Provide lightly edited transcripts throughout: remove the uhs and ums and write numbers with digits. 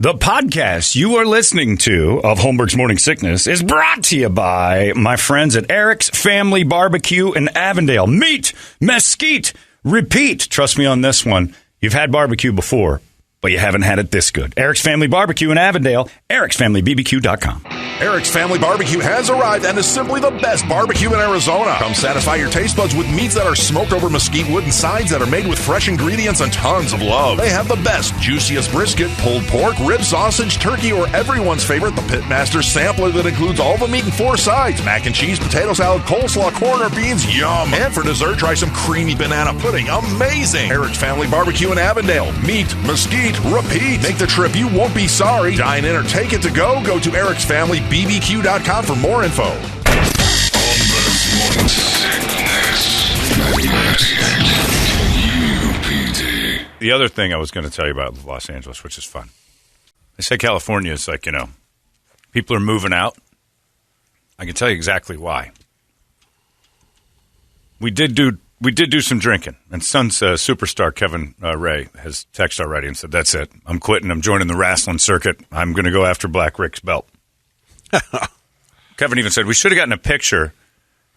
The podcast you are listening to of Holmberg's Morning Sickness is brought to you by my friends at Eric's Family Barbecue in Avondale. Meet, mesquite, repeat. Trust me on this one. You've had barbecue before, but you haven't had it this good. Eric's Family Barbecue in Avondale, ericsfamilybbq.com. Eric's Family Barbecue has arrived and is simply the best barbecue in Arizona. Come satisfy your taste buds with meats that are smoked over mesquite wood and sides that are made with fresh ingredients and tons of love. They have the best, juiciest brisket, pulled pork, rib sausage, turkey, or everyone's favorite, the Pitmaster Sampler that includes all the meat and 4 sides. Mac and cheese, potato salad, coleslaw, corn, or beans, yum. And for dessert, try some creamy banana pudding, amazing. Eric's Family Barbecue in Avondale. Meat, mesquite, repeat. Make the trip, you won't be sorry. Dine in or take it to go. Go to ericsfamilybbq.com for more info. Holmberg's Morning Sickness. The other thing I was going to tell you about Los Angeles, which is fun. They say California is like, people are moving out. I can tell you exactly why. We did do some drinking, and Sun's superstar Kevin Ray has texted already and said, that's it. I'm quitting. I'm joining the wrestling circuit. I'm going to go after Black Rick's belt. Kevin even said we should have gotten a picture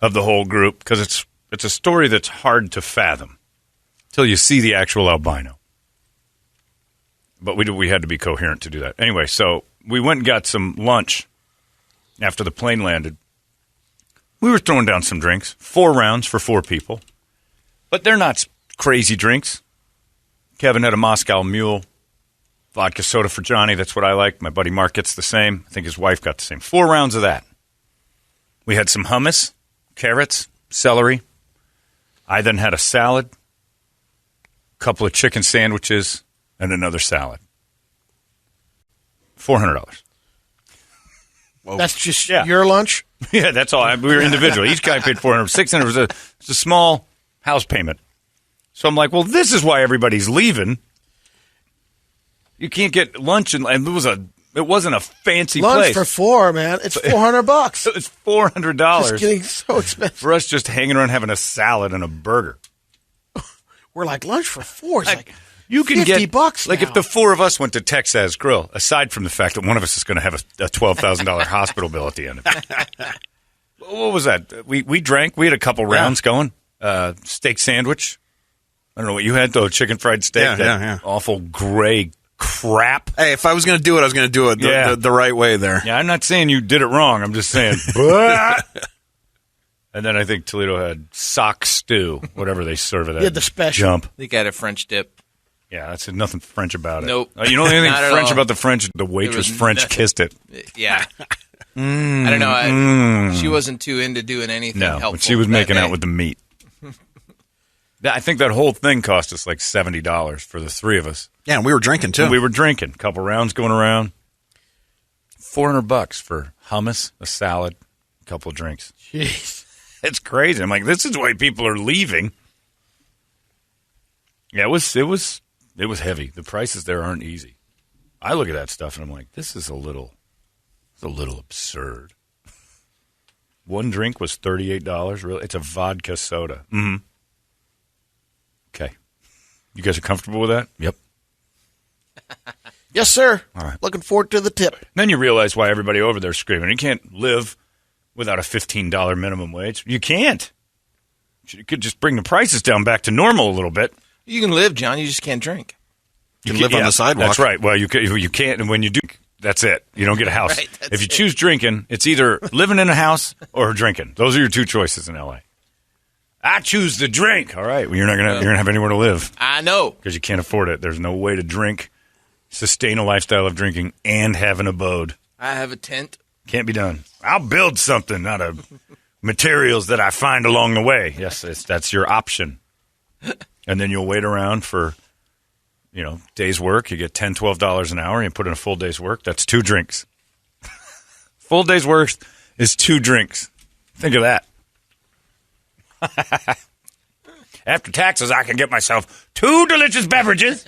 of the whole group because it's a story that's hard to fathom until you see the actual albino. But we had to be coherent to do that. Anyway, so we went and got some lunch after the plane landed. We were throwing down some drinks, 4 rounds for 4 people. But they're not crazy drinks. Kevin had a Moscow Mule, vodka soda for Johnny. That's what I like. My buddy Mark gets the same. I think his wife got the same. 4 rounds of that. We had some hummus, carrots, celery. I then had a salad, a couple of chicken sandwiches, and another salad. $400. Whoa. That's just your lunch? Yeah, that's all. We were individual. Each guy paid $400. $600 was a small house payment. So I'm like, well, this is why everybody's leaving. You can't get lunch, and it wasn't a fancy lunch place. Lunch for 4, man. It's $400. It's $400. It's getting so expensive for us just hanging around having a salad and a burger. We're like, lunch for 4 is like you can $50 get now. If the 4 of us went to Texas Grill, aside from the fact that one of us is going to have a $12,000 hospital bill at the end of it. What was that? We drank. We had a couple rounds going. Steak sandwich. I don't know what you had though. Chicken fried steak. Yeah. Awful gray crap. Hey, if I was going to do it, I was going to do it the right way there. Yeah, I'm not saying you did it wrong. I'm just saying. And then I think Toledo had sock stew, whatever they serve it at. Yeah, the special. Jump. They got a French dip. Yeah, that's nothing French about it. Nope. You know anything French all. about the French? The waitress French kissed it. Yeah. I don't know. She wasn't too into doing anything helpful. But she was making out with the meat. I think that whole thing cost us like $70 for the 3 of us. Yeah, and we were drinking too. And we were drinking. A couple rounds going around. $400 for hummus, a salad, a couple of drinks. Jeez. It's crazy. I'm like, this is why people are leaving. Yeah, it was heavy. The prices there aren't easy. I look at that stuff and I'm like, this is a little absurd. One drink was $38. Really, it's a vodka soda. Mm-hmm. Okay, you guys are comfortable with that? Yep. Yes, sir. All right. Looking forward to the tip. Then you realize why everybody over there is screaming. You can't live without a $15 minimum wage. You can't. You could just bring the prices down back to normal a little bit. You can live, John. You just can't drink. You can live on the sidewalk. That's right. Well, you can't, and when you do, that's it. You don't get a house. Right, if you choose drinking, it's either living in a house or drinking. Those are your 2 choices in L.A. I choose the drink. All right. Well, you're gonna have anywhere to live. I know because you can't afford it. There's no way to drink, sustain a lifestyle of drinking, and have an abode. I have a tent. Can't be done. I'll build something out of materials that I find along the way. Yes, that's your option. And then you'll wait around for, day's work. You get $10, $12 an hour. And you put in a full day's work. That's 2 drinks. Full day's work is 2 drinks. Think of that. After taxes, I can get myself 2 delicious beverages.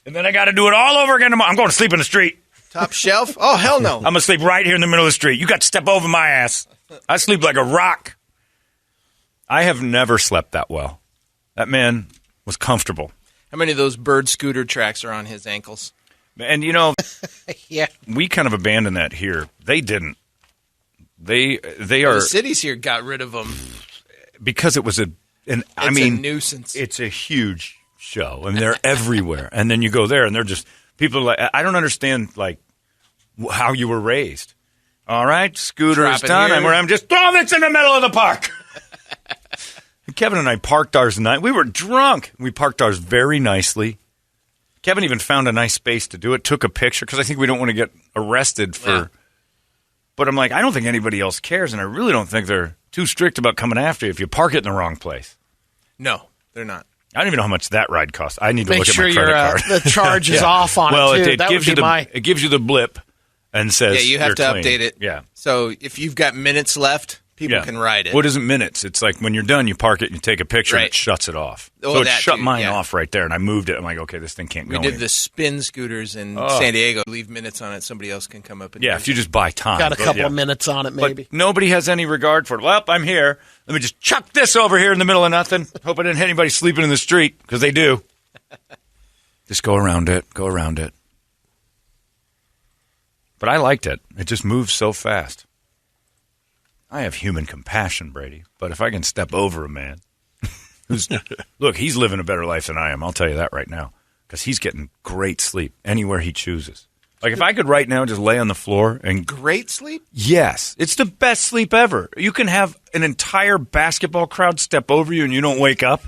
And then I got to do it all over again tomorrow. I'm going to sleep in the street. Top shelf? Oh, hell no. I'm going to sleep right here in the middle of the street. You got to step over my ass. I sleep like a rock. I have never slept that well. That man was comfortable. How many of those bird scooter tracks are on his ankles? And, Yeah. we kind of abandoned that here. They didn't. They are... The cities here got rid of them. Because it was a nuisance. It's a huge show, and they're everywhere. And then you go there, and they're just... People are like... I don't understand, like, how you were raised. All right, scooter is done. I'm just throw this in the middle of the park. Kevin and I parked ours we were drunk. We parked ours very nicely. Kevin even found a nice space to do it, took a picture, because I think we don't want to get arrested for... Yeah. But I'm like, I don't think anybody else cares, and I really don't think they're too strict about coming after you if you park it in the wrong place. No, they're not. I don't even know how much that ride costs. I need to look at my credit card. The charge is off on it, too. It gives you the blip and says yeah, you have to clean. update it. Yeah. So if you've got minutes left, people can ride it. What isn't minutes? It's like when you're done, you park it and you take a picture and it shuts it off. Oh, so it shut mine off right there, and I moved it. I'm like, okay, this thing can't go We did the spin scooters in San Diego. Leave minutes on it. Somebody else can come up and if you just buy time. Got a couple of minutes on it, maybe. But nobody has any regard for it. Well, I'm here. Let me just chuck this over here in the middle of nothing. Hope I didn't hit anybody sleeping in the street, because they do. Just go around it. But I liked it. It just moves so fast. I have human compassion, Brady. But if I can step over a man look, he's living a better life than I am. I'll tell you that right now, because he's getting great sleep anywhere he chooses. Like if I could right now just lay on the floor and great sleep. Yes, it's the best sleep ever. You can have an entire basketball crowd step over you and you don't wake up.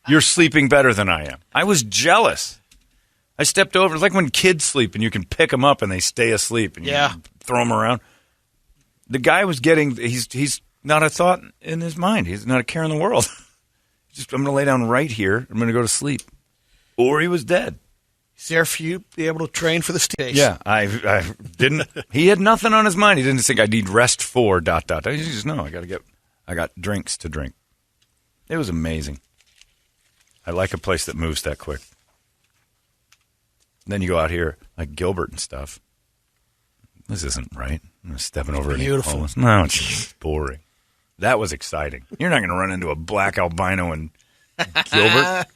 You're sleeping better than I am. I was jealous. I stepped over. It's like when kids sleep and you can pick them up and they stay asleep and you throw them around. The guy was getting, he's not a thought in his mind. He's not a care in the world. Just, I'm going to lay down right here. I'm going to go to sleep. Or he was dead. Is there for you to be able to train for the station? Yeah, I didn't. He had nothing on his mind. He didn't think I need rest for ... He just, no, I got drinks to drink. It was amazing. I like a place that moves that quick. Then you go out here, like Gilbert and stuff. This isn't right. I'm stepping over beautiful. Homeless. No, it's just boring. That was exciting. You're not going to run into a black albino in Gilbert.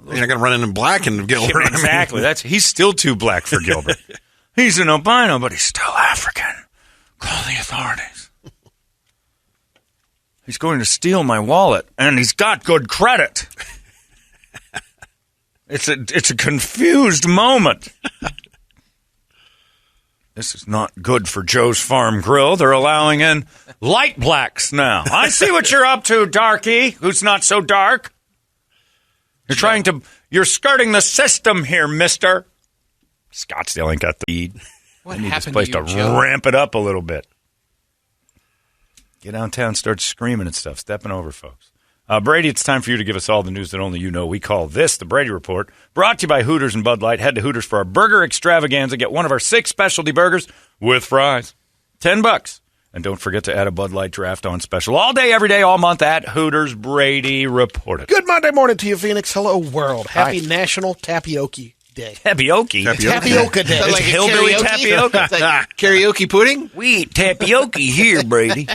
You're not going to run into black in Gilbert. Yeah, exactly. He's still too black for Gilbert. He's an albino, but he's still African. Call the authorities. He's going to steal my wallet, and he's got good credit. It's a confused moment. This is not good for Joe's Farm Grill. They're allowing in light blacks now. I see what you're up to, darky, who's not so dark. You're skirting the system here, mister. Scottsdale ain't got the lead. What I need happened this place to you, Joe? ramp it up a little bit. Get downtown, start screaming and stuff, stepping over, folks. Brady, it's time for you to give us all the news that only you know. We call this the Brady Report, brought to you by Hooters and Bud Light. Head to Hooters for our burger extravaganza. Get one of our 6 specialty burgers with fries. $10. And don't forget to add a Bud Light draft on special all day, every day, all month at Hooters. Brady Reported. Good Monday morning to you, Phoenix. Hello, world. Happy National Tapioca Day. Tapioca? Tapioca Day. It's like hillbilly tapioca. It's like karaoke pudding? We eat tapioca here, Brady.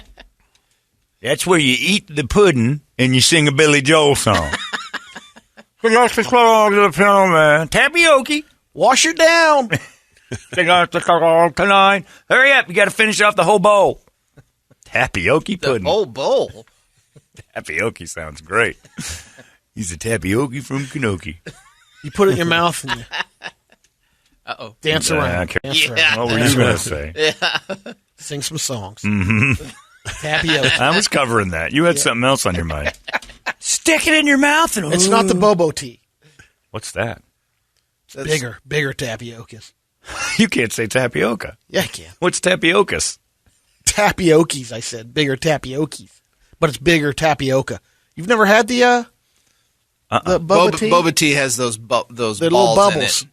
That's where you eat the pudding and you sing a Billy Joel song. Tapioca. Wash her down. Tonight. Hurry up. You got to finish off the whole bowl. Tapioca pudding. The whole bowl. Tapioca sounds great. He's a tapioca from Kanoki. You put it in your mouth and Uh-oh. dance around. Dance around. What were you going to say? Sing some songs. Mm-hmm. Tapioca. I was covering that. You had something else on your mind. Stick it in your mouth. And it's not the Bobo tea. What's that? It's bigger tapiocas. You can't say tapioca. Yeah, I can. What's tapiocas? Tapiokis, I said. Bigger tapiokis. But it's bigger tapioca. You've never had the boba tea? Boba tea has those balls little bubbles.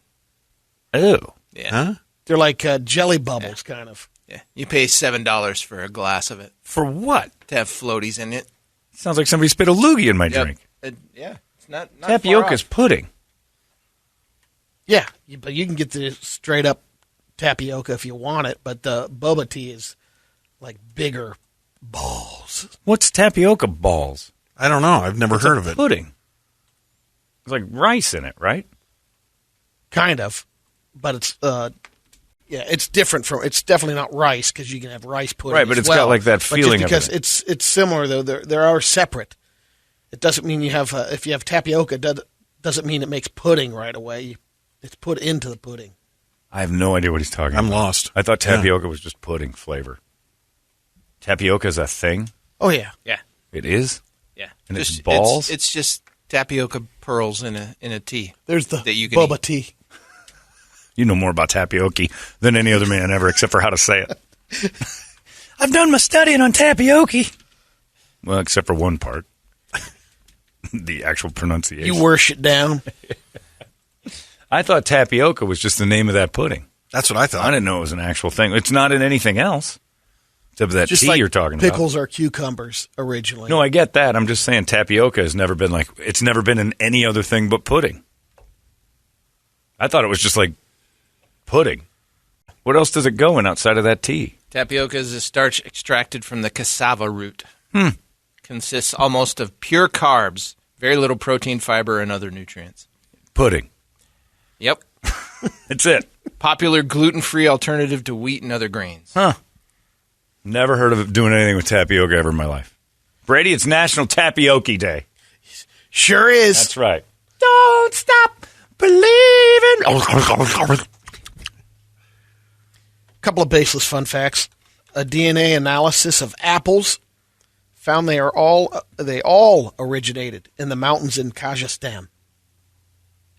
In it. Oh. Yeah. Huh? They're like jelly bubbles, kind of. Yeah. You pay $7 for a glass of it. For what? To have floaties in it. Sounds like somebody spit a loogie in my drink. Yeah. It's not Tapioca's pudding. Yeah, but you can get the straight up tapioca if you want it, but the boba tea is like bigger balls. What's tapioca balls? I don't know. I've never heard of it. Pudding. It's like rice in it, right? Kind of. but it's it's different from. It's definitely not rice because you can have rice pudding, Right, but it's got like that feeling But just of because it's similar though, they are separate. It doesn't mean you have if you have tapioca, doesn't mean it makes pudding right away. It's put into the pudding. I have no idea what he's talking about. I'm lost. I thought tapioca was just pudding flavor. Tapioca is a thing? Oh yeah, Yeah. It is? Yeah. And it's balls? It's just tapioca pearls in a tea. there's the that you can boba eat. tea. You know more about tapioca than any other man ever, except for how to say it. I've done my studying on tapioca. Well, except for one part. The actual pronunciation. You wash it down. I thought tapioca was just the name of that pudding. That's what I I thought. didn't know it was an actual thing. It's not in anything else. Except for that Just tea like you're talking about. pickles are cucumbers originally. No, I get that. I'm just saying tapioca has never been it's never been in any other thing but pudding. I thought it was just like pudding. What else does it go in outside of that tea? Tapioca is a starch extracted from the cassava root. Consists almost of pure carbs, very little protein, fiber, and other nutrients. Pudding. Yep. That's it. Popular gluten-free alternative to wheat and other grains. Huh. Never heard of it doing anything with tapioca ever in my life. Brady, it's National Tapioca Day. Sure is. That's right. Don't stop believing. Couple of baseless fun facts. A DNA analysis of apples found they all originated in the mountains in Kazakhstan.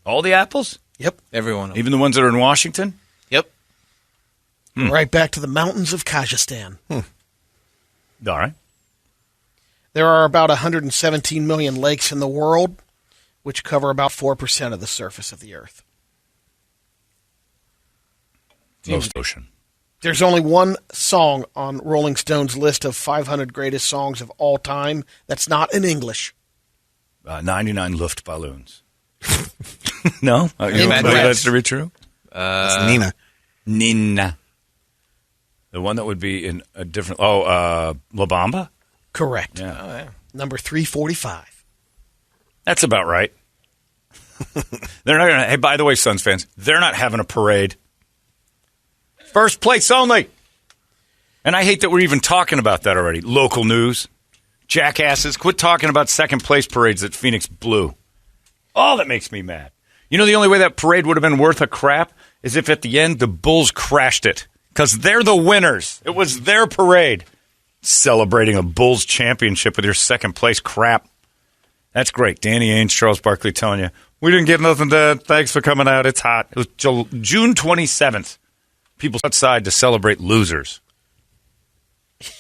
All the apples? Yep. Everyone. Even the ones that are in Washington? Yep. Right back to the mountains of Kazakhstan. All right. There are about 117 million lakes in the world, which cover about 4% of the surface of the earth. Most ocean. There's only one song on Rolling Stone's list of 500 greatest songs of all time that's not in English. 99 Luftballons. No? You Imagine believe that. that's to be true? That's Nina. Nina. The one that would be in a different... La Bamba? Correct. Yeah. Oh, yeah. Number 345. That's about right. They're not going to... Hey, by the way, Suns fans, they're not having a parade. First place only. And I hate that we're even talking about that already. Local news. Jackasses, quit talking about second place parades that Phoenix blew. Oh, that makes me mad. You know the only way that parade would have been worth a crap is if at the end the Bulls crashed it. Because they're the winners. It was their parade. Celebrating a Bulls championship with your second place crap. That's great. Danny Ainge, Charles Barkley telling you, we didn't get nothing done. Thanks for coming out. It's hot. It was June 27th. People outside to celebrate losers.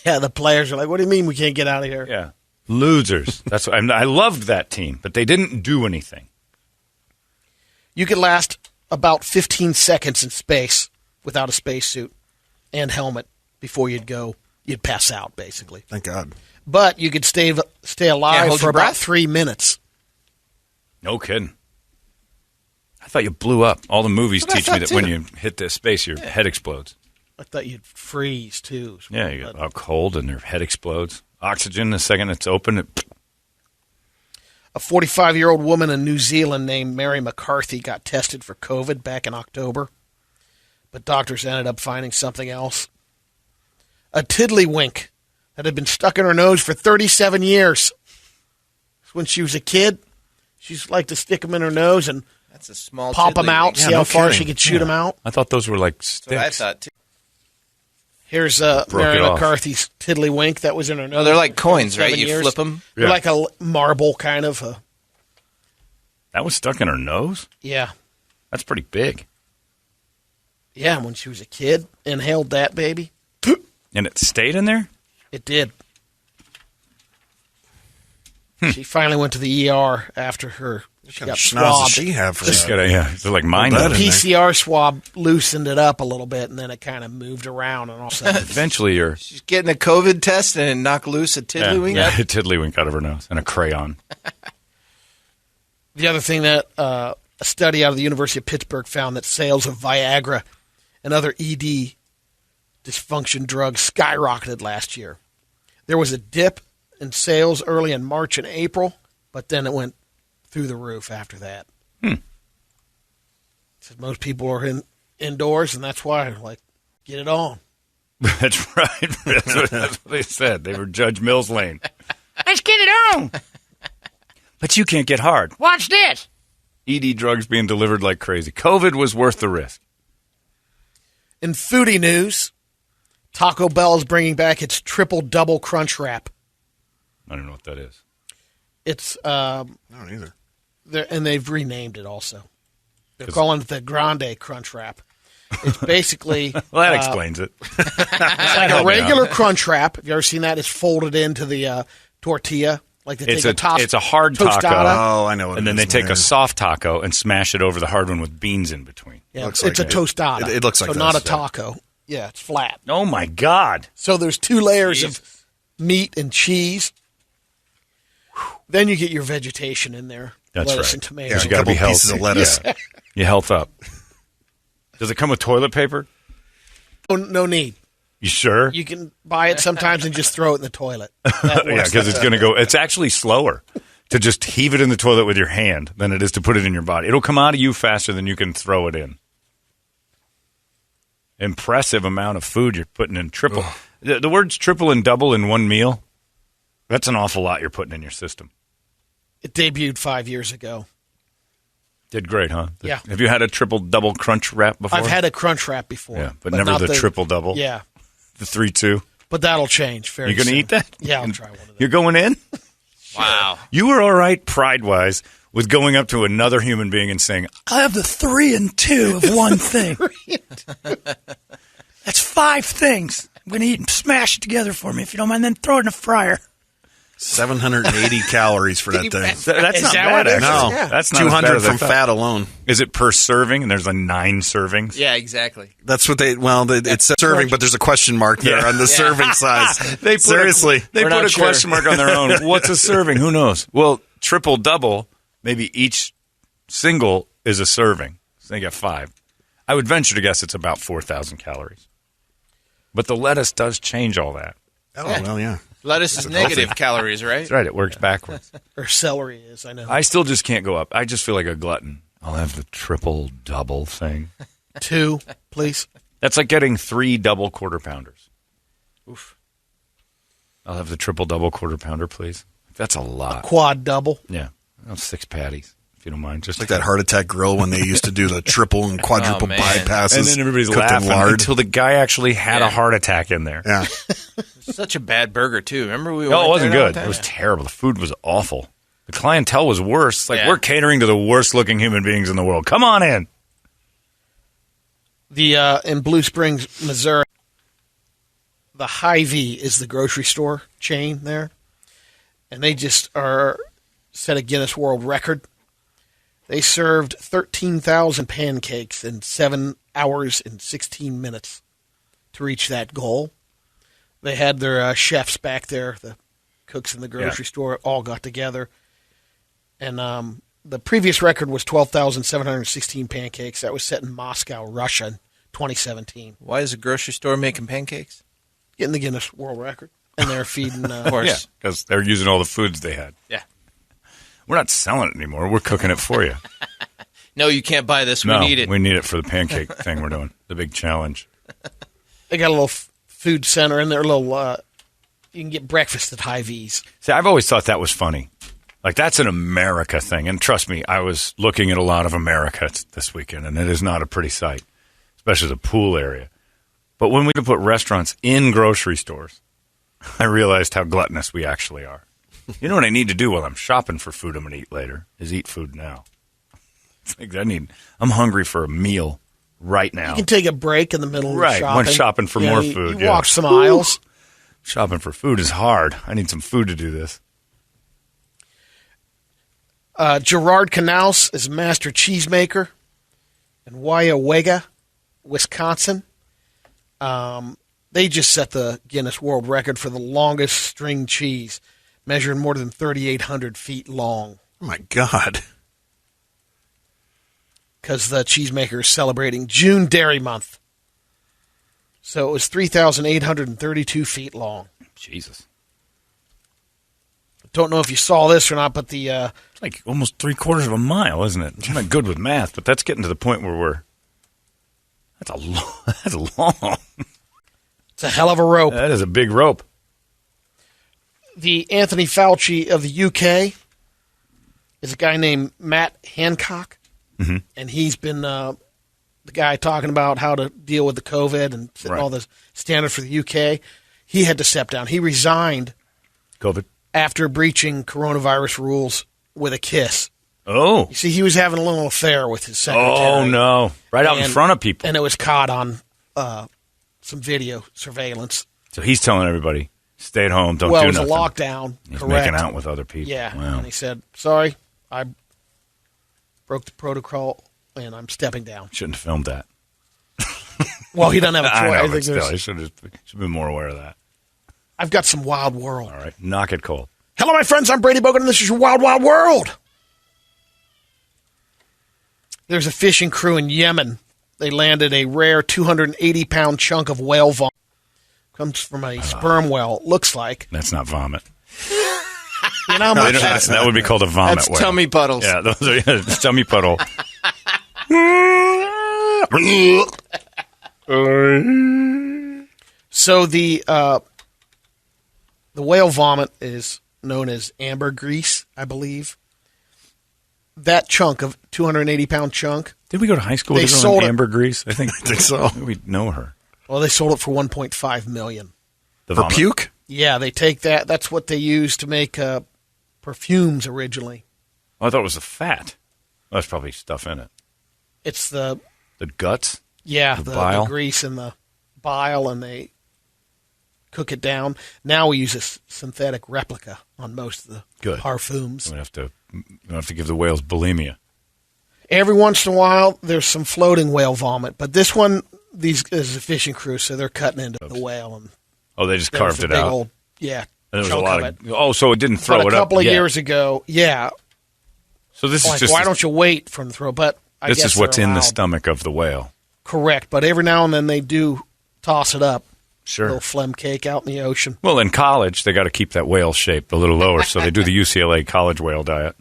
Yeah, the players are like, what do you mean we can't get out of here? Yeah. Losers. That's what I loved that team, but they didn't do anything. You could last about 15 seconds in space without a spacesuit and helmet before you'd pass out, basically. Thank God. But you could stay alive hold for your about breath? 3 minutes. No kidding. I thought you blew up. All the movies That's what I teach me thought, that when too. you hit the space, your head explodes. I thought you'd freeze, too. Yeah, you But get out cold and your head explodes. Oxygen, the second it's open, a 45-year-old woman in New Zealand named Mary McCarthy got tested for COVID back in October. But doctors ended up finding something else. A tiddlywink that had been stuck in her nose for 37 years. When she was a kid, she used to like to stick them in her nose and That's a small pop them out, tiddlywink. see Yeah, how no far kidding. she could shoot them out. I thought those were like That's what I sticks. thought, too. Here's Broke Mary it off. McCarthy's tiddlywink that was in her nose. No, they're like for coins, right? 37 You years. flip them. They're Yeah. like a marble kind of. That was stuck in her nose? Yeah. That's pretty big. Yeah, when she was a kid, inhaled that baby. And it stayed in there? It did. She finally went to the ER after she What kind got of schnoz does swabbed. she have for Just that? gotta, yeah, it's like mine. Blood does. in there. PCR swab loosened it up a little bit, and then it kind of moved around, and all of a sudden, Eventually you're... She's getting a COVID test and it knocked loose a tiddlywink. Yeah, a tiddlywink out of her nose and a crayon. the other thing that a study out of the University of Pittsburgh found that sales of Viagra and other ED dysfunction drugs skyrocketed last year. There was a dip in sales early in March and April, but then it went through the roof after that. Said most people are indoors, and that's why, like, get it on. That's right. That's what they said. They were Judge Mills Lane. Let's get it on. But you can't get hard. Watch this. ED drugs being delivered like crazy. COVID was worth the risk. In foodie news, Taco Bell is bringing back its triple-double crunch wrap. I don't know what that is. It's I don't either. and they've renamed it also. They're calling it the Grande Crunch Wrap. It's basically well, that explains it. it's like a regular crunch wrap. Have you ever seen that? It's folded into the tortilla. Like they take it's a hard tostada. taco. Oh, I know what and it then is. they take a soft taco and smash it over the hard one with beans in between. Yeah, Looks it's like a tostada. It looks like so this, not a yeah. taco. Yeah, it's flat. Oh, my God. So there's 2 layers of meat and cheese. Then you get your vegetation in there. That's lettuce right. and tomatoes. Because you a got to be couple pieces healthy. of lettuce. Yeah. You health up. Does it come with toilet paper? No need. You sure? You can buy it sometimes and just throw it in the toilet. That Yeah, works. because it's going to go. It's actually slower to just heave it in the toilet with your hand than it is to put it in your body. It'll come out of you faster than you can throw it in. Impressive amount of food you're putting in. Triple. The words triple and double in one meal, that's an awful lot you're putting in your system. It debuted 5 years ago. Did great, huh? Yeah. Have you had a triple double crunch wrap before? I've had a crunch wrap before. Yeah, but never not the triple double. Yeah, The 3-2. but that'll change very You going to soon. eat that? Yeah, I'll try one of those. You're going in? Wow. You were all right pride-wise with going up to another human being and saying, I'll have the 3 and 2 of one thing. That's 5 things. I'm going to eat and smash it together for me if you don't mind, then throw it in a fryer. 780 calories for that thing. That's Is not that bad, what it is? actually. No, Yeah. That's not as bad 200 as I from thought. fat alone. Is it per serving? And there's like 9 servings? Yeah, exactly. That's what they. Well, it's serving, but there's a question mark there Yeah. on the serving size. They put Seriously, they We're put not a sure. question mark on their own. What's a serving? Who knows? Well, triple double, maybe each single is a serving. So they got 5. I would venture to guess it's about 4,000 calories. But the lettuce does change all that. oh well, yeah. Lettuce is negative calories, right? That's right. It works backwards. Or celery is, I know. I still just can't go up. I just feel like a glutton. I'll have the triple double thing. 2, please. That's like getting 3 double quarter pounders. Oof. I'll have the triple double quarter pounder, please. That's a lot. Quad double. Yeah. 6 patties, if you don't mind. Just Like that heart attack grill when they used to do the triple and quadruple Oh, man. bypasses. And then everybody's cooked in laughing lard. until the guy actually had Yeah. a heart attack in there. Yeah, Such a bad burger, too. Remember we No, went it wasn't there all good. the It time? was terrible. The food was awful. The clientele was worse. Like, Yeah. we're catering to the worst-looking human beings in the world. Come on in. In Blue Springs, Missouri, the Hy-Vee is the grocery store chain there, and they just set a Guinness World Record. They served 13,000 pancakes in 7 hours and 16 minutes to reach that goal. They had their chefs back there, the cooks in the grocery store, all got together, and the previous record was 12,716 pancakes. That was set in Moscow, Russia, in 2017. Why is a grocery store making pancakes? Getting the Guinness World Record. And they're feeding... Of course. Yeah, because they're using all the foods they had. Yeah. We're not selling it anymore. We're cooking it for you. No, you can't buy this. No, we need it. we need it for the pancake thing we're doing, the big challenge. They got a little food center in there, a little... you can get breakfast at Hy-Vee's. See, I've always thought that was funny. Like, that's an America thing. And trust me, I was looking at a lot of America this weekend, and it is not a pretty sight, especially the pool area. But when we put restaurants in grocery stores, I realized how gluttonous we actually are. You know what I need to do while I'm shopping for food I'm going to eat later is eat food now. It's like I'm hungry for a meal right now. You can take a break in the middle of Right, shopping. when shopping for more food, You yeah. walk some aisles. Shopping for food is hard. I need some food to do this. Gerard Canals is master cheesemaker in Weyauwega, Wisconsin. They just set the Guinness World Record for the longest string cheese, measuring more than 3,800 feet long. oh my God. Because the cheesemaker is celebrating June Dairy Month. So it was 3,832 feet long. Jesus. Don't know if you saw this or not, but the It's like almost 3/4 of a mile, isn't it? I'm not good with math, but that's getting to the point where That's long. It's a hell of a rope. That is a big rope. The Anthony Fauci of the UK is a guy named Matt Hancock, and he's been the guy talking about how to deal with the COVID and setting all the standards for the UK. He had to step down. He resigned COVID after breaching coronavirus rules with a kiss. Oh. You see, he was having a little affair with his secretary. Oh, no. Right out in front of people. And it was caught on some video surveillance. So he's telling everybody, stay at home, don't do nothing. nothing. Well, it was a lockdown. He's correct. making out with other people. Yeah. Wow. And he said, sorry, I broke the protocol, and I'm stepping down. Shouldn't have filmed that. Well, he doesn't have a choice. I know, I but think still, he should have been more aware of that. I've got some wild world. All right. Knock it cold. Hello, my friends. I'm Brady Bogan, and this is your Wild Wild World. There's a fishing crew in Yemen. They landed a rare 280-pound chunk of whale vomit. Comes from a sperm whale, looks like. That's not vomit. You know how much That would be called a vomit That's whale. tummy puddles. Yeah, those are tummy puddle. So the whale vomit is known as ambergris, I believe. That chunk of 280-pound chunk. Did we go to high school They with sold it- Amber Grease? I think so. We know her. Well, they sold it for $1.5 million. The For vomit. puke? Yeah, they take that. That's what they use to make perfumes originally. Oh, I thought it was the fat. Well, there's probably stuff in it. It's the The guts? yeah The the bile? grease and the bile, and they cook it down. Now we use a synthetic replica on most of the Good. parfums. We have to give the whales bulimia. Every once in a while, there's some floating whale vomit, but this one, these is a fishing crew, so they're cutting into the whale, and Oh, they just there was carved a it big out. old, yeah, And there was a chunk lot of it. Oh, so it didn't throw But it a up. couple of yet. years ago, yeah, So this like is just why don't you wait from the throw? But I this guess is what's they're in the allowed. stomach of the whale. Correct, but every now and then they do toss it up, Sure. little phlegm cake out in the ocean. Well, in college, they got to keep that whale shape a little lower, so they do the UCLA college whale diet.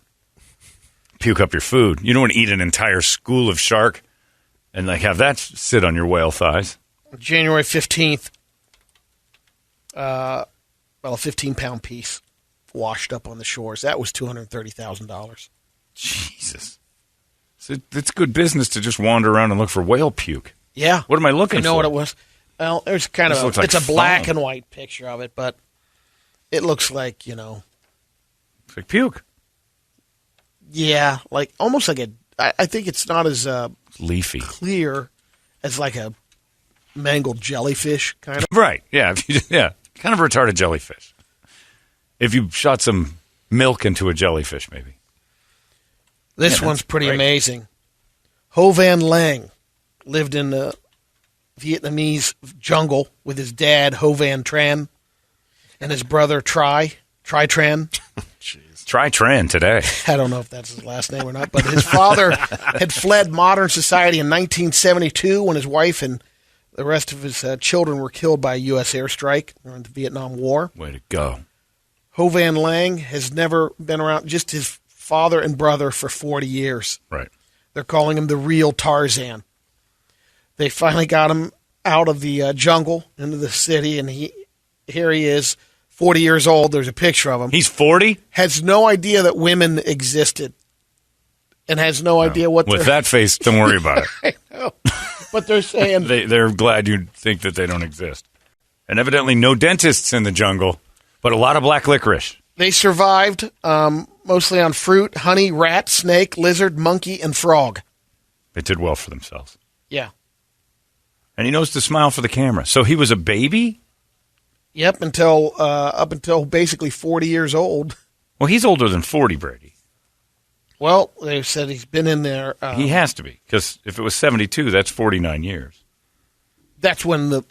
Puke up your food. You don't want to eat an entire school of shark and like have that sit on your whale thighs. January 15th, a 15-pound piece washed up on the shores. That was $230,000. Jesus. So it's good business to just wander around and look for whale puke. Yeah. What am I looking You know for? what it was? Well, there's kind This of looks like it's a black foam. and white picture of it, but it looks like, It's like puke. yeah, like almost like I think it's not as Leafy. clear as like a mangled jellyfish kind of. Right. Yeah. Kind of a retarded jellyfish. If you shot some milk into a jellyfish, maybe. This Yeah, one's that's pretty great. amazing. Ho Van Lang lived in the Vietnamese jungle with his dad, Ho Van Tran, and his brother, Tran. Try Tran today. I don't know if that's his last name or not, but his father had fled modern society in 1972 when his wife and the rest of his children were killed by a U.S. airstrike during the Vietnam War. Way to go. Ho Van Lang has never been around, just his father and brother for 40 years. Right. They're calling him the real Tarzan. They finally got him out of the jungle into the city, and here he is, 40 years old. There's a picture of him. He's 40? Has no idea that women existed, and has no idea what With they're... that face, don't worry about it. I know. But they're saying... They're glad you think that they don't exist. And evidently no dentists in the jungle, but a lot of black licorice. They survived mostly on fruit, honey, rat, snake, lizard, monkey, and frog. They did well for themselves. Yeah. And he knows to smile for the camera. So he was a baby? Yep, up until basically 40 years old. Well, he's older than 40, Brady. Well, they said he's been in there. He has to be, because if it was 72, that's 49 years. That's when the...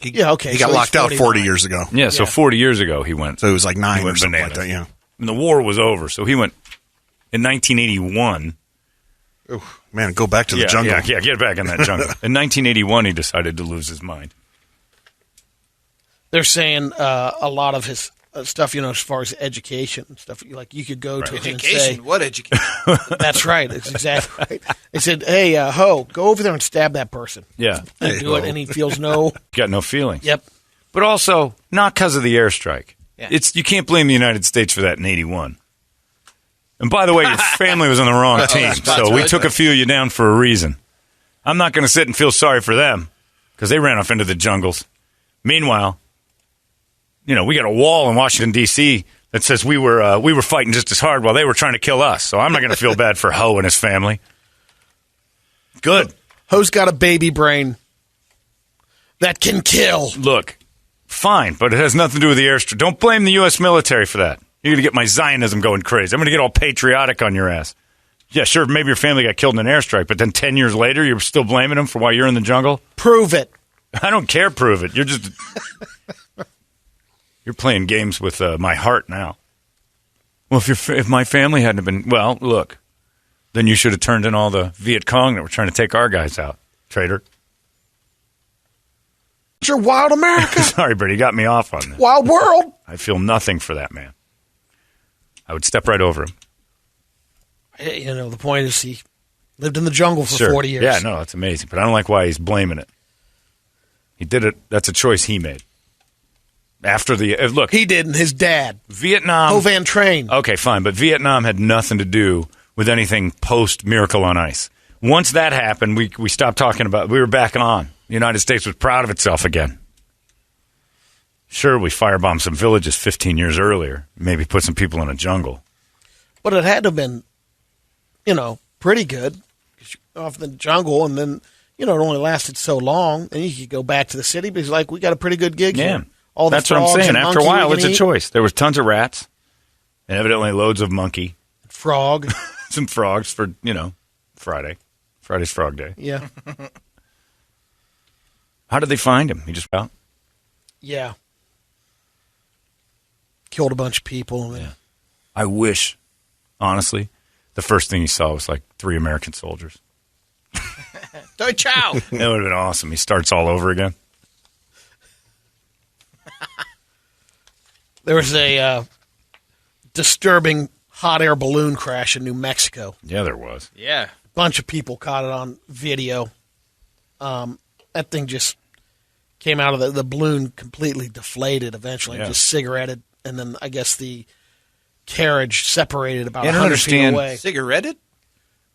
He okay. got so he's locked out 40 49. years ago. Yeah, so Yeah. 40 years ago he went. So it was like 9 He or went something bananas. like that, yeah. And the war was over, so he went in 1981. Man, go back to the jungle. Yeah, get back in that jungle. In 1981, he decided to lose his mind. They're saying a lot of his stuff, as far as education and stuff. Like you could go to him and say, Education? What education? that's right. That's exactly right. They said, hey, Ho, go over there and stab that person. Yeah. And do it, and he feels no. Got no feelings. Yep. But also, not because of the airstrike. Yeah. You can't blame the United States for that in 81. And by the way, your family was on the wrong team, so we took a few of you down for a reason. I'm not going to sit and feel sorry for them because they ran off into the jungles. Meanwhile, we got a wall in Washington, D.C. that says we were fighting just as hard while they were trying to kill us. So I'm not going to feel bad for Ho and his family. Good. Ho's got a baby brain that can kill. Look, fine, but it has nothing to do with the airstrike. Don't blame the U.S. military for that. You're going to get my Zionism going crazy. I'm going to get all patriotic on your ass. Yeah, sure, maybe your family got killed in an airstrike, but then 10 years later, you're still blaming them for why you're in the jungle? Prove it. I don't care, prove it. You're just... You're playing games with my heart now. Well, if my family hadn't been... Well, look, then you should have turned in all the Viet Cong that were trying to take our guys out, traitor. It's your wild America. Sorry, Brady, you got me off on this. Wild world. I feel nothing for that man. I would step right over him. The point is he lived in the jungle for 40 years. Yeah, no, that's amazing. But I don't like why he's blaming it. He did it. That's a choice he made. After the... look. He didn't. His dad. Vietnam... Ho Van Train. Okay, fine. But Vietnam had nothing to do with anything post-Miracle on Ice. Once that happened, we stopped talking about... We were back on. The United States was proud of itself again. Sure, we firebombed some villages 15 years earlier. Maybe put some people in a jungle. But it had to have been, pretty good. Off in the jungle, and then, it only lasted so long. And you could go back to the city because, we got a pretty good gig here. All the that's what I'm saying. After a while, it's a eat. choice. There was tons of rats, and evidently loads of monkey. Frog. Some frogs for, Friday. Friday's Frog Day. Yeah. How did they find him? He just out? Yeah. Killed a bunch of people. Yeah. I wish, honestly, the first thing he saw was 3 American soldiers. Doi chow. That would have been awesome. He starts all over again. There was a disturbing hot air balloon crash in New Mexico. Yeah, there was. Yeah. A bunch of people caught it on video. That thing just came out of the balloon completely deflated eventually, just cigaretted. And then I guess the carriage separated about 100 feet away. Cigaretted?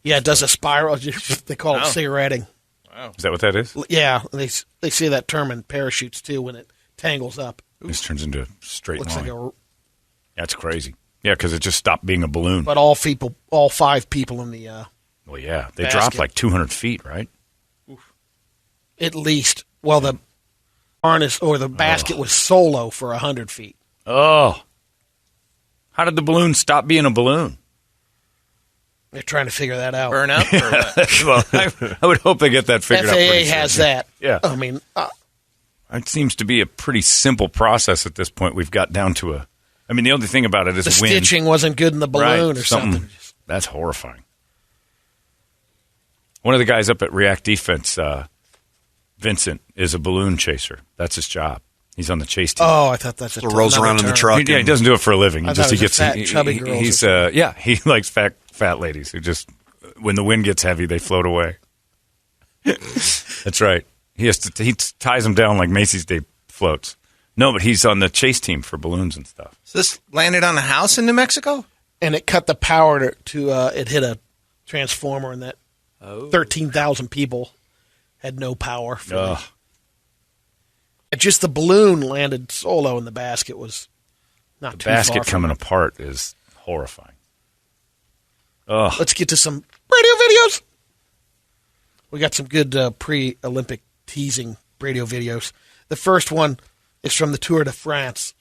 Yeah, it does a spiral. They call it cigaretting. Wow. Is that what that is? Yeah, they say that term in parachutes, too, when it tangles up. This turns into a straight Looks line. like That's crazy. Yeah, because it just stopped being a balloon. But all 5 people in the well, yeah. They basket. dropped 200 feet, right? At least. Well, the harness or the basket was solo for 100 feet. Oh. How did the balloon stop being a balloon? They're trying to figure that out. Burn up or what? Well, I would hope they get that figured out pretty FAA has soon. that. Yeah. I mean, it seems to be a pretty simple process at this point. We've got down to the only thing about it is the wind. stitching wasn't good in the balloon Right, or something. That's horrifying. One of the guys up at React Defense, Vincent, is a balloon chaser. That's his job. He's on the chase team. Oh, I thought that's So rolls around in the term. truck. He doesn't do it for a living. I thought it was gets fat, chubby girls He's or he likes fat ladies who just when the wind gets heavy they float away. That's right. He ties them down like Macy's Day floats. No, but he's on the chase team for balloons and stuff. So this landed on a house in New Mexico? And it cut the power to it hit a transformer, and that 13,000 people had no power. Just the balloon landed solo, and the basket was not The too far basket from coming it. apart is horrifying. Ugh. Let's get to some radio videos. We got some good pre-Olympic teasing radio videos. The first one is from the Tour de France.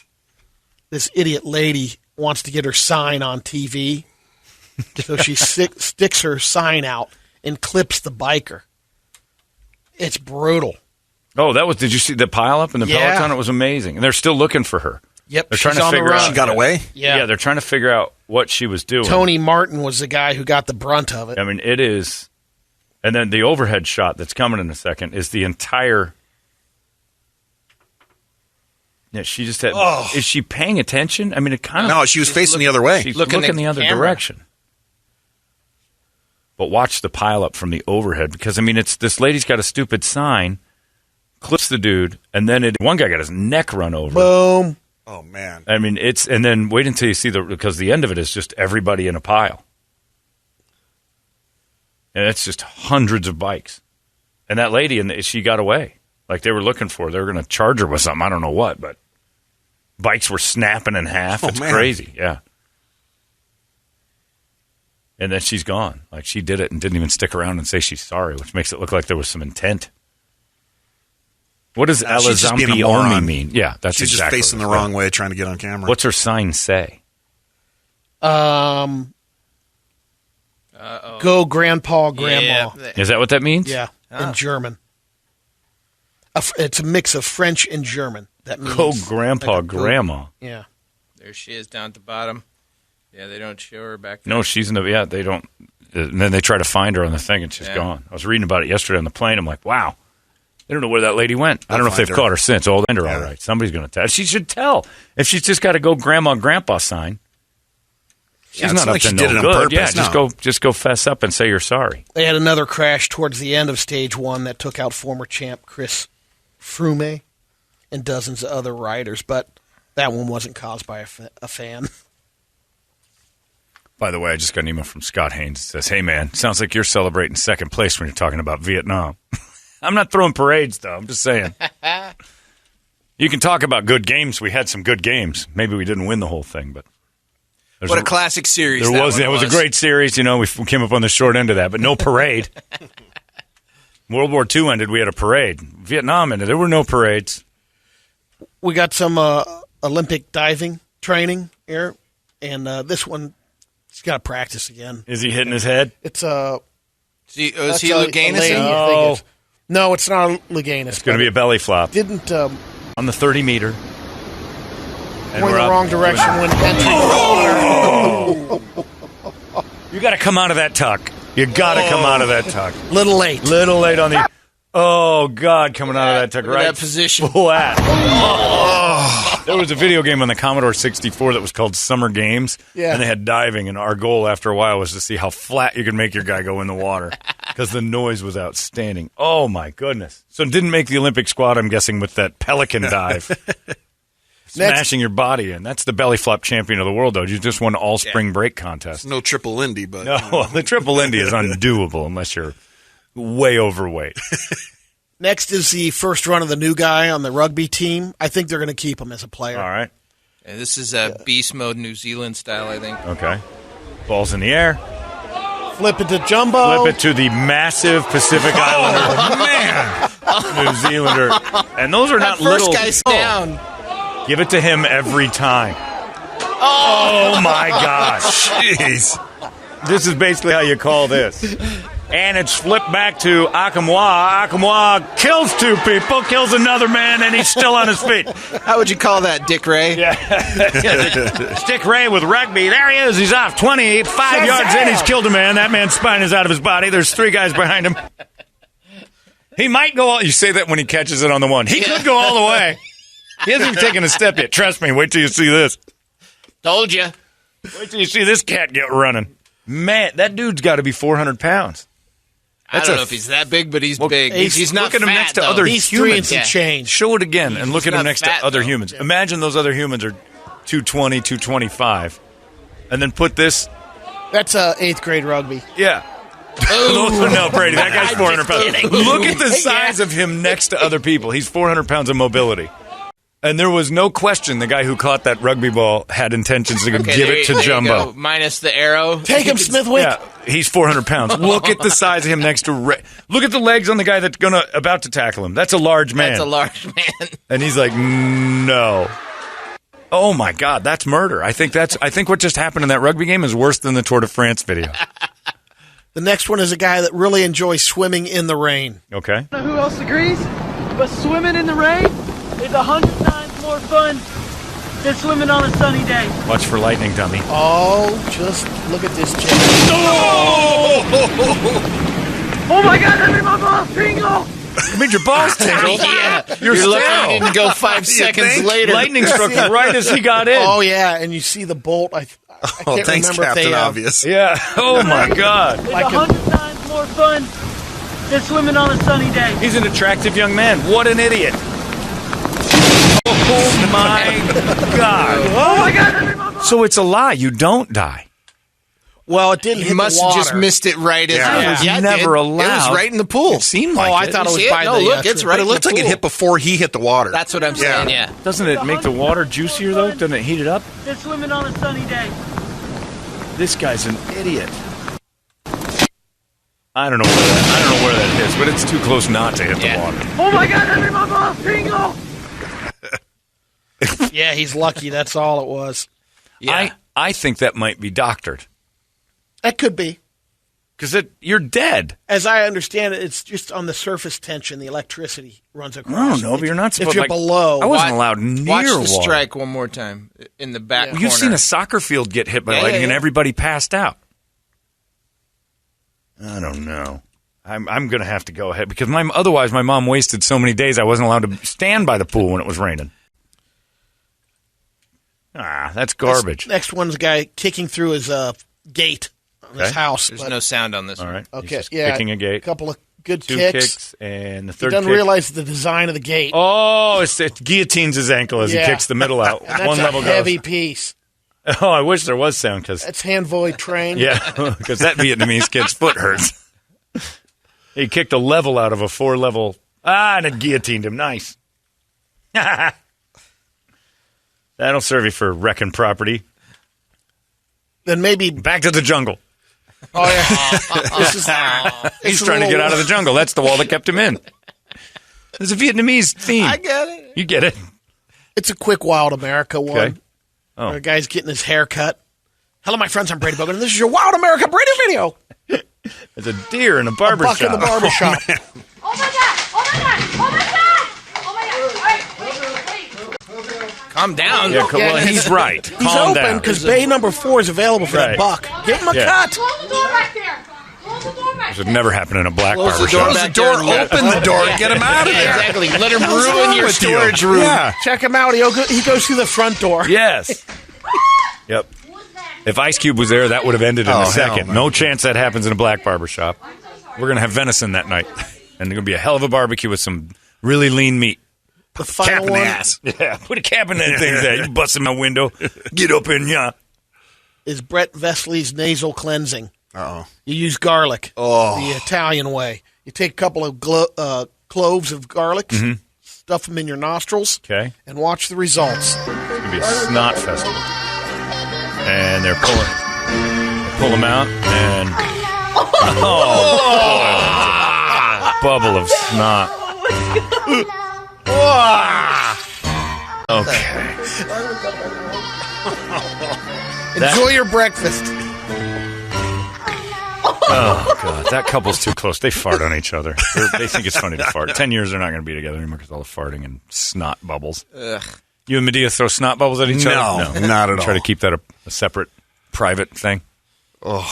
This idiot lady wants to get her sign on TV, so she sticks her sign out and clips the biker. It's brutal. Oh, did you see the pileup in the Yeah. Peloton? It was amazing. And they're still looking for her. Yep, They're she's trying to on the figure run. out. She got away? Yeah. They're trying to figure out what she was doing. Tony Martin was the guy who got the brunt of it. I mean, it is. And then the overhead shot that's coming in a second is the entire. Yeah, she just had. Is she paying attention? I mean, it kind of. No, she was facing the other way. She's looking looking at the other camera. direction. But watch the pileup from the overhead because, I mean, it's this lady's got a stupid sign, clips the dude, and then one guy got his neck run over. Boom. Oh, man. I mean, and then wait until you see because the end of it is just everybody in a pile. And it's just hundreds of bikes. And that lady, she got away. Like they were looking for her. They were going to charge her with something. I don't know what, but bikes were snapping in half. It's crazy. Yeah. And then she's gone. Like she did it and didn't even stick around and say she's sorry, which makes it look like there was some intent. What does She's just being a Alazambi moron. mean? Yeah, that's She's exactly just facing what the it's wrong way, trying to get on camera. What's her sign say? Go grandpa, grandma. Yeah. Is that what that means? Yeah, in German. It's a mix of French and German. That means Go grandpa, like grandma. Yeah. There she is down at the bottom. Yeah, they don't show her back there. No, she's in the. Yeah, they don't. And then they try to find her on the thing, and she's gone. I was reading about it yesterday on the plane. I'm like, wow. They don't know where that lady went. I don't know if they've caught her since. Oh, they're all right. Somebody's going to tell. She should tell. If she's just got to go grandma, grandpa sign. She's not up like to she no did it on good. purpose, Yeah, no. just go fess up and say you're sorry. They had another crash towards the end of stage one that took out former champ Chris Froome and dozens of other riders, but that one wasn't caused by a fan. By the way, I just got an email from Scott Haynes. It says, hey, man, sounds like you're celebrating second place when you're talking about Vietnam. I'm not throwing parades, though. I'm just saying. You can talk about good games. We had some good games. Maybe we didn't win the whole thing, but... What a classic series That was was. a great series. You know, we came up on the short end of that, but no parade. World War II ended, we had a parade. Vietnam ended, there were no parades. We got some Olympic diving training here, and this one, he's got to practice again. Is he hitting his head? It's Is he that's Luganis? lady, I think no, it's not Luganis. It's going to be a belly flop. Didn't on the 30-meter. point in the wrong direction when entering the water. You got to come out of that tuck. You got to come out of that tuck. Little late. Little late on the... Oh, God, coming out of that tuck. Look at Right that position. flat. There was a video game on the Commodore 64 that was called Summer Games, Yeah. and they had diving, and our goal after a while was to see how flat you could make your guy go in the water because the noise was outstanding. Oh, my goodness. So it didn't make the Olympic squad, I'm guessing, with that pelican dive. Smashing your body in. That's the belly flop champion of the world, though. You just won all spring break contest. No triple Lindy, but... No, the triple Indy is undoable unless you're way overweight. Next is the first run of the new guy on the rugby team. I think they're going to keep him as a player. All right. Yeah, this is a beast mode New Zealand style, I think. Okay. Ball's in the air. Flip it to Jumbo. Flip it to the massive Pacific Islander. Man! New Zealander. And those are not That first little. guy's down. Give it to him every time. Oh, my gosh. Jeez. This is basically how you call this. And it's flipped back to Akamwa. Akamwa kills two people, kills another man, and he's still on his feet. How would you call that, Dick Ray? Stick Ray with rugby. There he is. He's off 25 yards in. He's killed a man. That man's spine is out of his body. There's three guys behind him. He might go all... You say that when he catches it on the one. He could go all the way. He hasn't even taken a step yet. Trust me. Wait till you see this. Told you. Wait till you see this cat get running. Man, that dude's got to be 400 pounds. I don't know if he's that big, but he's big. He's not look at him fat, next to though. other He's humans. 3 and some change. Show it again and look at him not next fat, to other though. humans. Imagine those other humans are 220, 225. And then put this. That's 8th grade rugby. Yeah. No, Brady, that guy's 400 pounds. Look at the size of him next to other people. He's 400 pounds of mobility. And there was no question the guy who caught that rugby ball had intentions to give it to there you Jumbo. go. Minus the arrow. Take him, Smithwick. Yeah, he's 400 pounds. Look at the size of him next to Ray. Look at the legs on the guy that's about to tackle him. That's a large man. That's a large man. And he's like, no. Oh my God, that's murder. I think what just happened in that rugby game is worse than the Tour de France video. The next one is a guy that really enjoys swimming in the rain. Okay. Who else agrees? But swimming in the rain is 100 times more fun than swimming on a sunny day. Watch for lightning, dummy. Oh, just look at this chick. Oh my God, that made my balls tingle! made your balls tingle. You're looking and go 5 seconds later. Lightning struck right as he got in. Oh, yeah, and you see the bolt. I can't thanks, remember Captain if they Obvious. Yeah. Oh, my God. It's 100 times more fun than swimming on a sunny day. He's an attractive young man. What an idiot. Oh, my God. Oh my God! So it's a lie. You don't die. Well, it didn't He hit must the have water. just missed it right as Yeah. it It was did. never allowed. It was right in the pool. It seemed like I it. thought it was See it? by No, the look, it's right But it in looked the like it pool. hit before he hit the water. That's what I'm saying, yeah. Doesn't it make the water juicier, though? Doesn't it heat it up? Than swimming on a sunny day. This guy's an idiot. I don't know where that is, but it's too close not to hit the water. Oh my God! I made my balls tingle. Yeah, he's lucky. That's all it was. Yeah. I think that might be doctored. That could be. Because you're dead. As I understand it, it's just on the surface tension. The electricity runs across. I don't know, but you're not supposed If you're like, below. I wasn't allowed near Watch the water. strike one more time in the back corner. You've seen a soccer field get hit by Yeah, lightning yeah, and yeah. everybody passed out. I don't know. I'm going to have to go ahead because otherwise my mom wasted so many days I wasn't allowed to stand by the pool when it was raining. That's garbage. Next one's a guy kicking through his gate on his Okay. house. There's but- no sound on this All one. right. He's Okay, just yeah. kicking a gate. A couple of good 2 kicks. and the He third doesn't kick. realize the design of the gate. Oh, it guillotines his ankle as Yeah. he kicks the middle out. And that's One a level heavy goes. piece. Oh, I wish there was sound because That's hand void train. yeah, because that Vietnamese kid's foot hurts. He kicked a level out of a 4-level. And it guillotined him. Nice. That'll serve you for wrecking property. Then maybe. Back to the jungle. Oh yeah. He's trying to get out of the jungle. That's the wall that kept him in. There's a Vietnamese theme. I get it. You get it. It's a quick Wild America one. Okay. Oh. Where a guy's getting his hair cut. Hello, my friends. I'm Brady Bogan, and this is your Wild America Brady video. There's a deer in a A barber buck in shop. the barber shop. Oh my God! Oh my God! Oh my God! Oh my God! All right, wait. Calm down. Yeah, well, he's right. He's Calm open down. because bay number 4 is available for Right. that buck. Give him a Yeah. cut. Close the door back there. Close the door back This would never happen in a black Close the barber door shop. back Door, there. open the door, get him out of there. Exactly. Let him What's ruin wrong your with you? storage room. Yeah. Check him out. He goes through the front door. Yes. Yep. If Ice Cube was there, that would have ended in Oh, a hell second. no. No chance that happens in a black barber shop. We're going to have venison that night. And there's going to be a hell of a barbecue with some really lean meat. The final Cap in the one ass. Yeah, put a cap in that thing there. You busting my window. Get up in ya. is Brett Vesley's nasal cleansing. Uh-oh. You use garlic Oh. the Italian way. You take a couple of cloves of garlic, stuff them in your nostrils, Okay. and watch the results. It's going to be a snot festival. And they're pull them out, and bubble of snot. Okay. Enjoy your breakfast. Oh, God. That couple's too close. They fart on each other. They think it's funny to fart. 10 years, they're not going to be together anymore because all the farting and snot bubbles. Ugh. You and Medea throw snot bubbles at each No, other? not at Try all. to keep that a separate, private thing. Oh.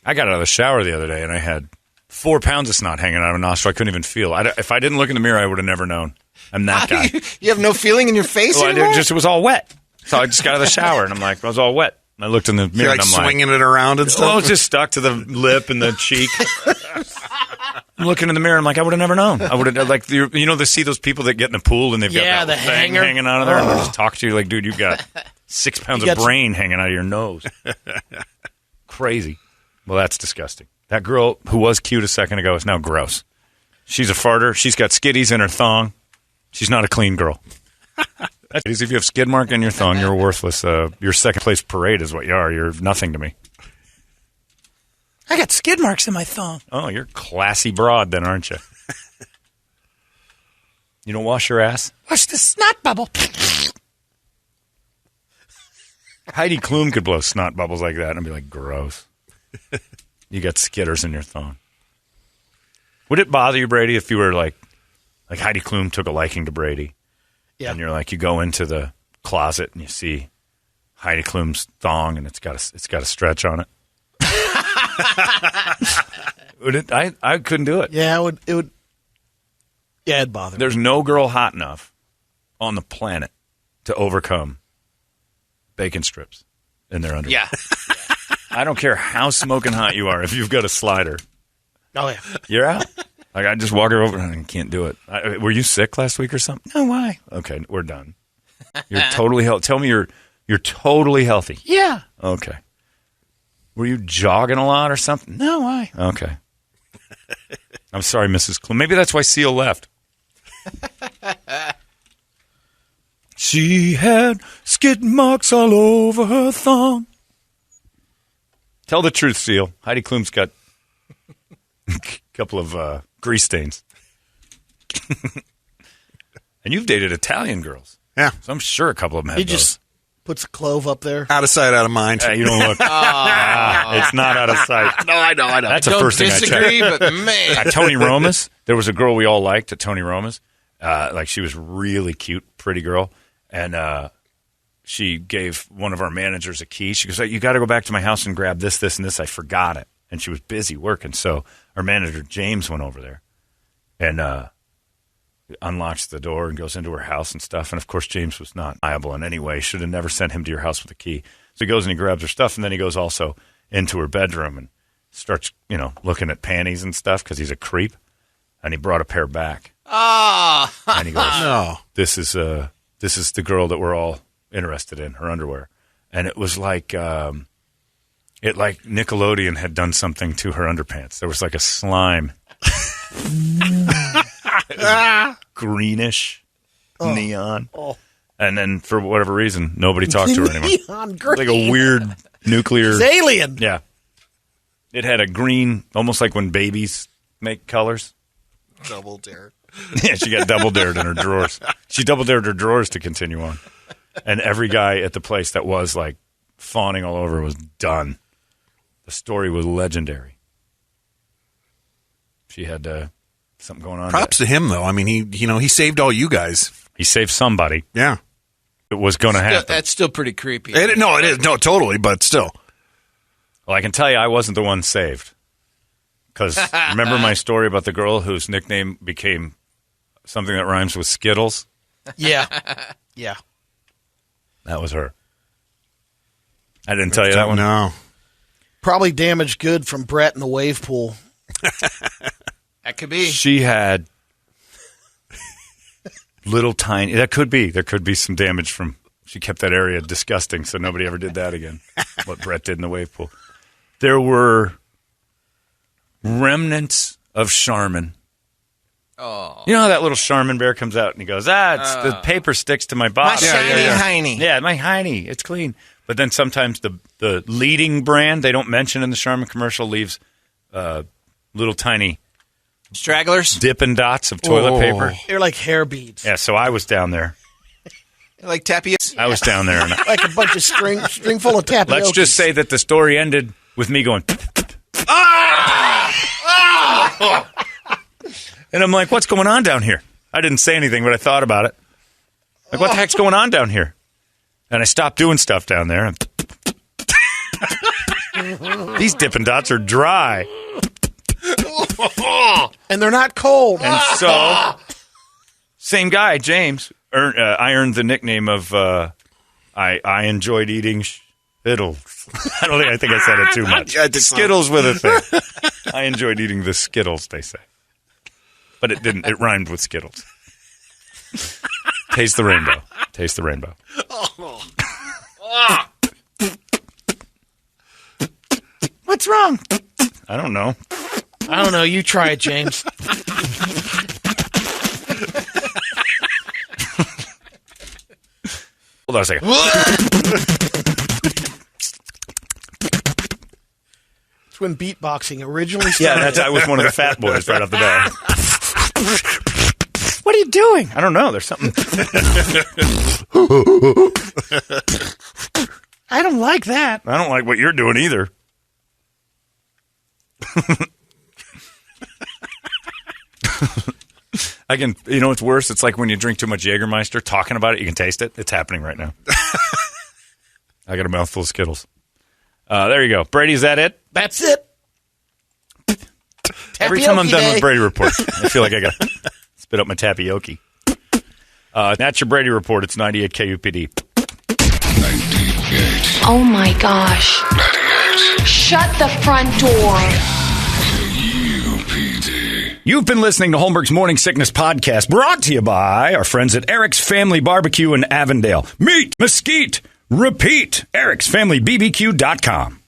I got out of the shower the other day, and I had 4 pounds of snot hanging out of my nostril. I couldn't even feel. If I didn't look in the mirror, I would have never known. I'm that guy. You have no feeling in your face Well, anymore? it was all wet. So I just got out of the shower, and I'm like, I was all wet. And I looked in the mirror, You're like and I'm swinging it around and like, stuff. oh, it's just stuck to the lip and the cheek. I'm looking in the mirror, I'm like, I would have never known. I would have, like, they see those people that get in the pool, and they've got Yeah, that the thing hanger. hanging out of there, and they just talk to you like, dude, you've got 6 pounds You of got brain hanging out of your nose. Crazy. Well, that's disgusting. That girl who was cute a second ago is now gross. She's a farter. She's got skiddies in her thong. She's not a clean girl. If you have Skidmark in your thong, you're worthless. Your second place parade is what you are. You're nothing to me. I got skid marks in my thong. Oh, you're classy broad then, aren't you? You don't wash your ass? Wash the snot bubble. Heidi Klum could blow snot bubbles like that and I'd be like, gross. You got skitters in your thong. Would it bother you, Brady, if you were like Heidi Klum took a liking to Brady? Yeah. And you're like, you go into the closet and you see Heidi Klum's thong and it's got a stretch on it. Would it? I couldn't do it. Yeah, it would. Yeah, it bothered me. There's no girl hot enough on the planet to overcome bacon strips in their underwear. Yeah. I don't care how smoking hot you are. If you've got a slider, Oh, yeah. you're out. Like, I just walk her over and I can't do it. Were you sick last week or something? No, why? Okay, we're done. You're totally healthy. Tell me you're totally healthy. Yeah. Okay. Were you jogging a lot or something? No, why? Okay. I'm sorry, Mrs. Clue. Maybe that's why Seal left. She had skid marks all over her thong. Tell the truth, Seal. Heidi Klum's got a couple of grease stains. And you've dated Italian girls. Yeah. So I'm sure a couple of them had He those. just puts a clove up there. Out of sight, out of mind. You don't look. It's not out of sight. No, I know. That's the Don't first thing I disagree, checked. but man. At Tony Roma's, there was a girl we all liked at Tony Roma's. Like, she was really cute, pretty girl. And she gave one of our managers a key. She goes, you got to go back to my house and grab this, this, and this. I forgot it. And she was busy working. So our manager, James, went over there and unlocks the door and goes into her house and stuff. And, of course, James was not liable in any way. Should have never sent him to your house with a key. So he goes and he grabs her stuff, and then he goes also into her bedroom and starts, looking at panties and stuff because he's a creep. And he brought a pair back. And he goes, No. This is the girl that we're all interested in, her underwear. And it was like Nickelodeon had done something to her underpants. There was like a slime. Greenish neon. And then for whatever reason, nobody talked to her anymore. Neon green. Like a weird nuclear. It's alien. Yeah. It had a green, almost like when babies make colors. Double dare. Yeah, she got double dared in her drawers. She double dared her drawers to continue on. And every guy at the place that was like fawning all over was done. The story was legendary. She had something going on. Props to him, though. I mean, he saved all you guys. He saved somebody. Yeah. It was going to happen. That's still pretty creepy. No, it is. No, totally, but still. Well, I can tell you I wasn't the one saved. Because remember my story about the girl whose nickname became something that rhymes with Skittles? Yeah. Yeah. That was her. I didn't tell you that one? No. Probably damaged good from Brett in the wave pool. That could be. She had little tiny. That could be. There could be some damage from. She kept that area disgusting, so nobody ever did that again. What Brett did in the wave pool. There were remnants of Charmin. Oh. You know how that little Charmin bear comes out and he goes, the paper sticks to my My bottom. shiny hiney. Yeah, my hiney. It's clean. But then sometimes the leading brand they don't mention in the Charmin commercial leaves little tiny Stragglers? Dippin' Dots of toilet paper. They're like hair beads. Yeah, so I was down there. Like tapioca? I was down there. And Like a bunch of string full of tapioca. let's just say that the story ended with me going, and I'm like, what's going on down here? I didn't say anything, but I thought about it. Like, what the heck's going on down here? And I stopped doing stuff down there. These Dippin' Dots are dry. and they're not cold. And so, same guy, James, I earned the nickname of I enjoyed eating Skittles. I think I said it too much. I think so. Skittles with a thing. I enjoyed eating the Skittles, they say. But it didn't. It rhymed with Skittles. Taste the rainbow. Taste the rainbow. What's wrong? I don't know. I don't know. You try it, James. Hold on a second. It's when beatboxing originally Yeah, started. I was one of the fat boys right off the bat. What are you doing? I don't know. There's something. I don't like that. I don't like what you're doing either. I can, what's worse? It's like when you drink too much Jägermeister, talking about it, you can taste it. It's happening right now. I got a mouthful of Skittles. There you go. Brady, is that it? That's it. Every time I'm done Tapioca with day. Brady Report, I feel like I got to Spit up my tapioca. That's your Brady Report. It's 98 KUPD. 98. Oh my gosh. 98. Shut the front door. KUPD. You've been listening to Holmberg's Morning Sickness Podcast, brought to you by our friends at Eric's Family Barbecue in Avondale. Meet, mesquite, repeat. Eric'sFamilyBBQ.com.